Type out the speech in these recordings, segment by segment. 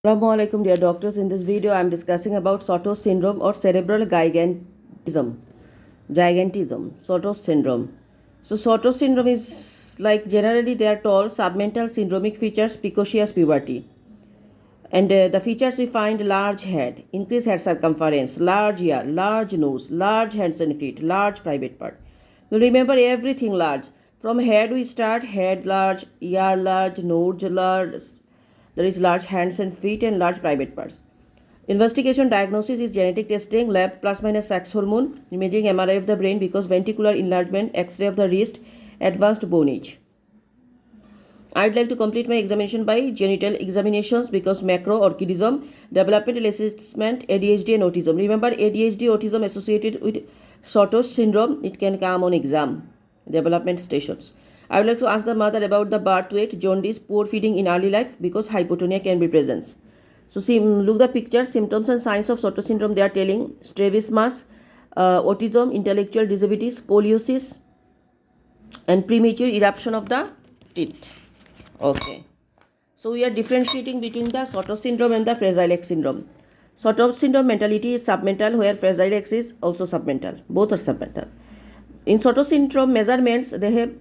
Assalamualaikum dear doctors. In this video I am discussing about Sotos syndrome or cerebral gigantism. Sotos syndrome. So Sotos syndrome is like generally they are tall submental syndromic features precocious puberty. And the features we find large head, increased head circumference, large ear, large nose, large hands and feet, large private part. Now remember everything large. From head we start, head large, ear large, nose large, there is large hands and feet and large private parts. Investigation diagnosis is genetic testing, lab plus minus sex hormone, imaging MRI of the brain because ventricular enlargement, X-ray of the wrist, advanced bone age. I'd like to complete my examination by genital examinations because macro-orchidism, developmental assessment, ADHD and autism. Remember ADHD, autism associated with Sotos syndrome, it can come on exam, development stations. I would like to ask the mother about the birth weight, jaundice, poor feeding in early life because hypotonia can be present. So see, look the picture, symptoms and signs of Sotos syndrome they are telling. Strabismus, autism, intellectual disability, scoliosis and premature eruption of the teeth. Okay. So we are differentiating between the Sotos syndrome and the Fragile X syndrome. Sotos syndrome mentality is submental where Fragile X is also submental. Both are submental. In Sotos syndrome measurements, they have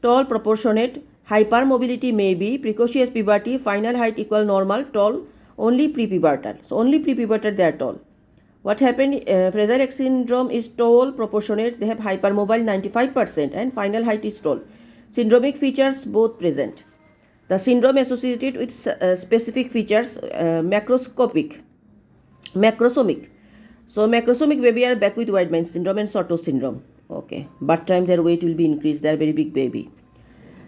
tall proportionate, hypermobility may be, precocious puberty, final height equal normal, tall, only prepubertal. So only prepubertal they are tall. What happened, Fragile X syndrome is tall, proportionate, they have hypermobile 95% and final height is tall. Syndromic features both present. The syndrome associated with specific features, macrosomic. So macrosomic baby are back with Weidman syndrome and Sotos syndrome. Okay, birth time their weight will be increased. They are very big baby.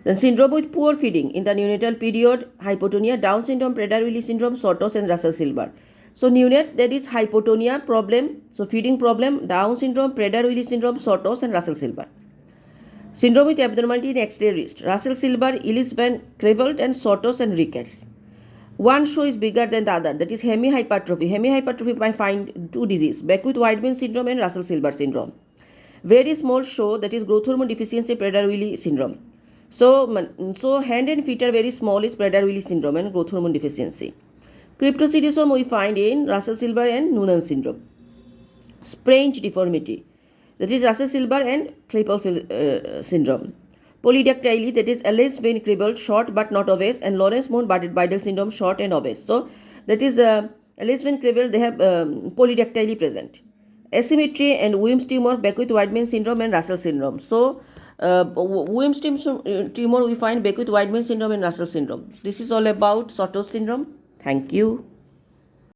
Then syndrome with poor feeding in the neonatal period, hypotonia, Down syndrome, Prader-Willi syndrome, Sotos and Russell-Silver. So neonate that is hypotonia problem, so feeding problem, Down syndrome, Prader-Willi syndrome, Sotos and Russell-Silver. Syndrome with abnormality in X-ray wrist, Russell-Silver, Ellis Van Creveld and Sotos and Ricketts. One show is bigger than the other, that is hemihypertrophy. Hemihypertrophy might find two diseases, Beckwith-Whiteman syndrome and Russell-Silver syndrome. Very small show, that is growth hormone deficiency, Prader-Willi syndrome. So hand and feet are very small is Prader-Willi syndrome and growth hormone deficiency. Cryptocidosome we find in Russell-Silver and Noonan syndrome. Sprained deformity, that is Russell-Silver and Klippel syndrome. Polydactyly, that is Ellis Van Creveld, short but not obese, and Lawrence-Moon-Bardet-Biedl syndrome, short and obese. So that is Ellis Van Creveld, they have polydactyly present. Asymmetry and Wilms tumor, Beckwith-Whiteman syndrome and Russell syndrome. So Wilms tumor we find Beckwith-Whiteman syndrome and Russell syndrome. This is all about Sotos syndrome. Thank you.